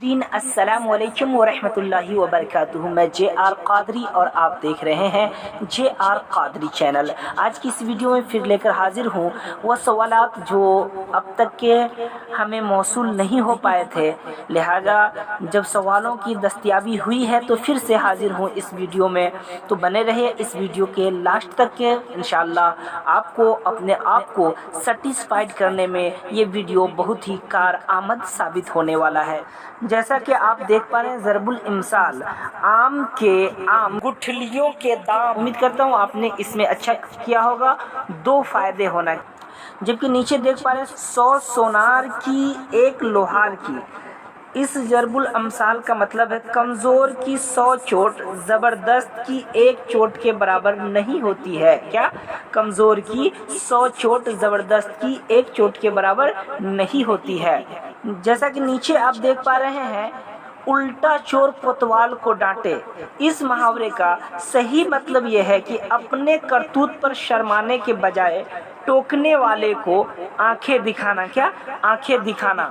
अस्सलाम वालेकुम वरहमतुल्लाहि वबरकातुहू। मैं जे.आर. कादरी और आप देख रहे हैं जे.आर. कादरी चैनल। आज की इस वीडियो में फिर लेकर हाजिर हूँ वह सवालात जो अब तक के हमें मौसूल नहीं हो पाए थे, लिहाजा जब सवालों की दस्तयाबी हुई है तो फिर से हाजिर हूँ इस वीडियो में। तो बने रहिए इस वीडियो के लास्ट तक के, इंशाअल्लाह आपको अपने आप को सेटिस्फाइड करने में ये वीडियो बहुत ही कारआमद साबित होने वाला है। जैसा कि आप देख पा रहे हैं ज़रबुल इमसाल, आम गुठलियों के दाम। उम्मीद करता हूँ आपने इसमें अच्छा किया होगा, 2 फायदे होना। जबकि नीचे देख पा रहे हैं 100 सोनार की 1 लोहार की। इस ज़रबुल अमसाल का मतलब है कमज़ोर की 100 चोट ज़बरदस्त की 1 चोट के बराबर नहीं होती है। क्या? कमज़ोर की 100 चोट ज़बरदस्त की 1 चोट के बराबर नहीं होती है। जैसा कि नीचे आप देख पा रहे हैं, उल्टा चोर कोतवाल को डांटे। इस मुहावरे का सही मतलब यह है कि अपने करतूत पर शर्माने के बजाय टोकने वाले को आंखें दिखाना। क्या? आंखें दिखाना।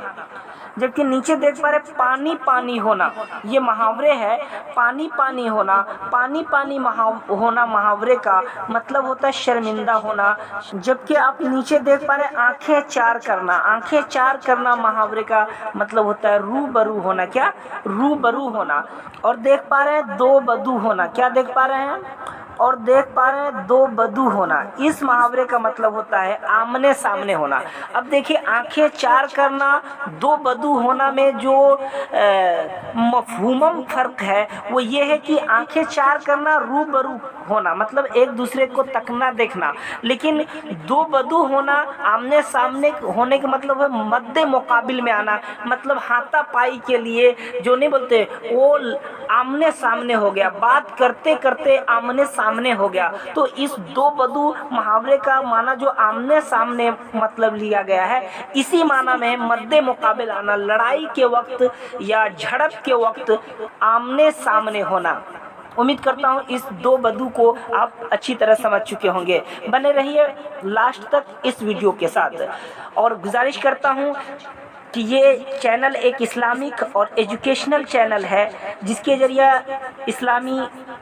जबकि नीचे देख पा रहे पानी पानी होना, ये मुहावरे है। पानी पानी होना, पानी पानी होना मुहावरे का मतलब होता है शर्मिंदा होना। जबकि आप नीचे देख पा रहे आंखें चार करना, आंखें चार करना मुहावरे का मतलब होता है रूबरू होना। क्या? रूबरू होना। और देख पा रहे हैं 2 बदू होना। क्या देख पा रहे हैं? और देख पा रहे हैं 2 बदू होना। इस मुहावरे का मतलब होता है आमने सामने होना। अब देखिए, आंखें चार करना, 2 बदू होना में जो मफहूमम फ़र्क है वो ये है कि आंखें चार करना रूबरू होना मतलब एक दूसरे को तकना देखना, लेकिन 2 बदू होना आमने सामने होने का मतलब है मद्दे मुकाबिल में आना, मतलब हाथापाई के लिए जो नहीं बोलते वो आमने सामने हो गया, बात करते करते आमने सामने हो गया। तो इस 2 बदू मुहावरे का माना जो आमने सामने मतलब लिया गया है, इसी माना में मद्दे मुकाबिल आना, लड़ाई के वक्त या झड़प के वक्त आमने सामने होना। उम्मीद करता हूँ इस 2 बदू को आप अच्छी तरह समझ चुके होंगे। बने रहिए लास्ट तक इस वीडियो के साथ। और गुजारिश करता हूँ कि ये चैनल एक इस्लामिक और एजुकेशनल चैनल है, जिसके ज़रिए इस्लामी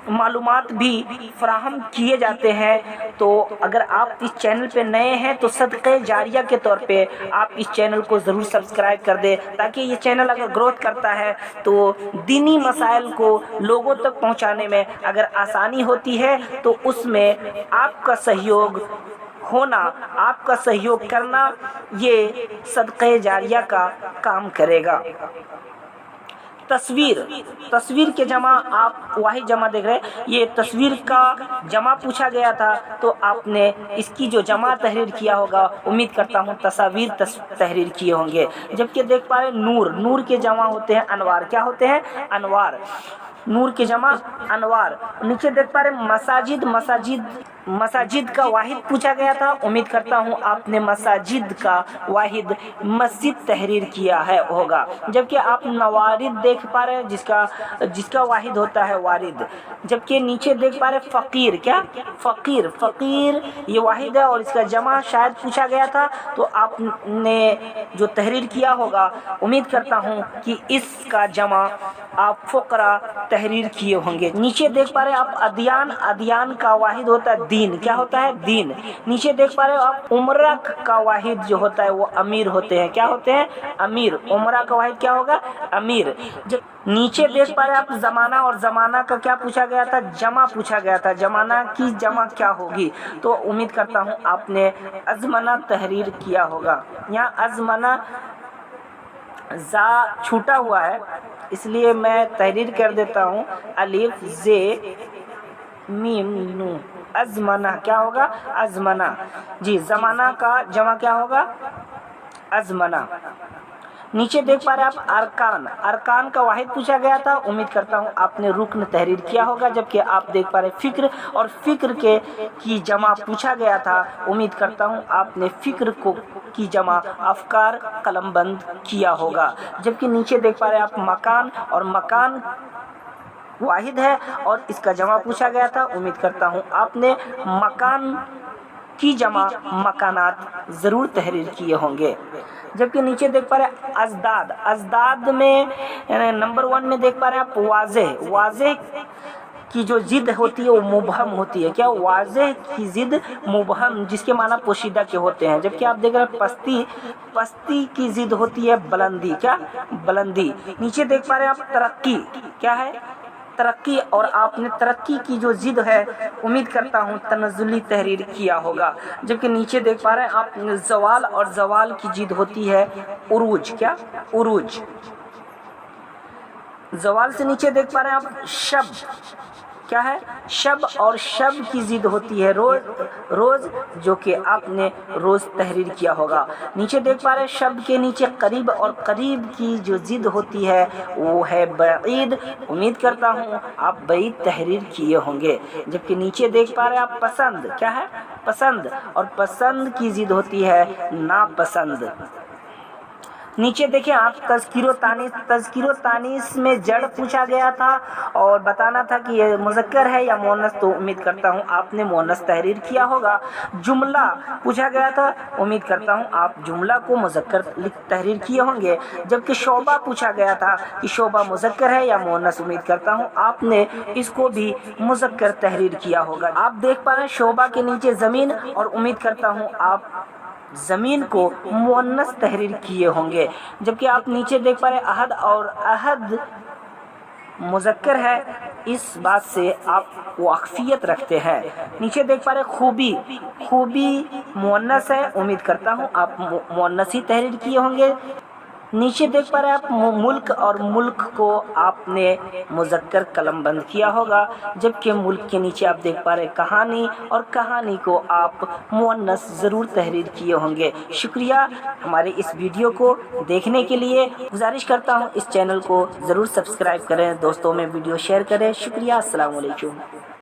मालूमात भी फराहम किए जाते हैं। तो अगर आप इस चैनल पे नए हैं तो सदक़े जारिया के तौर पे आप इस चैनल को ज़रूर सब्सक्राइब कर दें, ताकि ये चैनल अगर ग्रोथ करता है तो दीनी मसाइल को लोगों तक पहुंचाने में अगर आसानी होती है तो उसमें आपका सहयोग होना, आपका सहयोग करना, ये सदक़े जारिया का काम करेगा। तस्वीर के जमा आप वाहिद जमा देख रहे हैं। ये तस्वीर का जमा पूछा गया था तो आपने इसकी जो जमा तहरीर किया होगा, उम्मीद करता हूँ तस्वीर तहरीर किए होंगे। जबकि देख पा रहे नूर के जमा होते हैं अनवार। क्या होते हैं? अनवार। नूर के जमा अनवार। नीचे देख पा रहे मसाजिद का वाहिद पूछा गया था। उम्मीद करता हूँ आपने मसाजिद का वाहिद मस्जिद तहरीर किया है होगा। जबकि आप नवारिद देख पा रहे हैं, जिसका वाहिद होता है वारिद। जबकि नीचे देख पा रहे फ़कीर। क्या? फ़कीर ये वाहिद है और इसका जमा शायद पूछा गया था तो आपने जो तहरीर किया होगा, उम्मीद करता हूँ कि इसका जमा आप फ़ुक़रा तहरीर किए होंगे। नीचे देख पा रहे हैं आप अदियान का वाहिद होता है दीन। क्या होता है? दीन। नीचे देख पा रहे हो आप उम्रा का वाहिद जो होता है वो अमीर होते हैं। क्या होते हैं? अमीर। उम्रा का वाहिद क्या होगा? अमीर। जब नीचे देख पा रहे हैं आप ज़माना, और ज़माना का क्या पूछा गया था? जमा पूछा गया था। ज़माना की जमा क्या होगी? तो उम्मीद करता हूँ आपने अज़मना तहरीर किया होगा। यहाँ अज़मना जा छूटा हुआ है, इसलिए मैं तहरीर कर देता हूँ अलिफ जे मीम नू। अज़मना क्या होगा? अज़मना। जी, ज़माना का जमा क्या होगा? अज़मना। नीचे देख पा रहे हैं आप अरकान का वाहिद पूछा गया था। उम्मीद करता हूँ आपने रुकन तहरीर किया होगा। जबकि आप देख पा रहे फ़िक्र, और फ़िक्र की जमा पूछा गया था। उम्मीद करता हूँ आपने फ़िक्र की जमा अफ़कार कलमबंद किया होगा। जबकि नीचे देख पा रहे हैं आप मकान, और मकान वाहिद है और इसका जमा पूछा गया था। उम्मीद करता हूँ आपने मकान की जमा मकानात ज़रूर तहरीर किए होंगे। जबकि नीचे देख पा रहे हैं अजदाद, अजदाद में नंबर 1 में देख पा रहे हैं आप वाज़ेह, वाज़ेह की जो जिद होती है वो मुबहम होती है। क्या? वाज़ेह की जिद मुबहम, जिसके माना पोशीदा के होते हैं। जबकि आप देख रहे हैं पस्ती, पस्ती की जिद होती है बुलंदी। क्या? बुलंदी। नीचे देख पा रहे हैं आप तरक्की, क्या है? तरक्की। और आपने तरक्की की जो जिद है उम्मीद करता हूँ तनज़्ज़ुली तहरीर किया होगा। जबकि नीचे देख पा रहे हैं आप ज़वाल, और ज़वाल की जिद होती है उरूज। क्या? उरूज। ज़वाल से नीचे देख पा रहे हैं आप शब, क्या है? शब। और शब की जिद होती है रोज, रोज, जो कि आपने रोज तहरीर किया होगा। नीचे देख पा रहे हैं शब के नीचे करीब, और करीब की जो जिद होती है वो है बईद। उम्मीद करता हूँ आप बईद तहरीर किए होंगे। जबकि नीचे देख पा रहे हैं आप पसंद, क्या है? पसंद। और पसंद की जिद होती है नापसंद। नीचे देखें आप तज़किरो तानीस, तज़किरो तानीस में जड़ पूछा गया था और बताना था कि ये मुज़क्कर है या मुअन्नस, तो उम्मीद करता हूँ आपने मुअन्नस तहरीर किया होगा। जुमला पूछा गया था, उम्मीद करता हूँ आप जुमला को मुज़क्कर तहरीर किए होंगे। जबकि शोबा पूछा गया था कि शोबा मुज़क्कर है या मुअन्नस, उम्मीद करता हूँ आपने इसको भी मुज़क्कर तहरीर किया होगा। आप देख पा रहे हैं शोबा के नीचे ज़मीन, और उम्मीद करता हूँ आप ज़मीन को मुअन्नस तहरीर किए होंगे। जबकि आप नीचे देख पा रहे अहद, और अहद मुज़क्कर है, इस बात से आप वाक़फ़ियत रखते हैं। नीचे देख पा रहे खूबी, खूबी मुअन्नस है, उम्मीद करता हूँ आप मुअन्नस ही तहरीर किए होंगे। नीचे देख पा रहे हैं आप मुल्क, और मुल्क को आपने मुज़क्कर कलम बंद किया होगा। जबकि मुल्क के नीचे आप देख पा रहे हैं कहानी, और कहानी को आप मुअन्नस ज़रूर तहरीर किए होंगे। शुक्रिया हमारे इस वीडियो को देखने के लिए। गुजारिश करता हूँ इस चैनल को ज़रूर सब्सक्राइब करें, दोस्तों में वीडियो शेयर करें। शुक्रिया, अस्सलाम वालेकुम।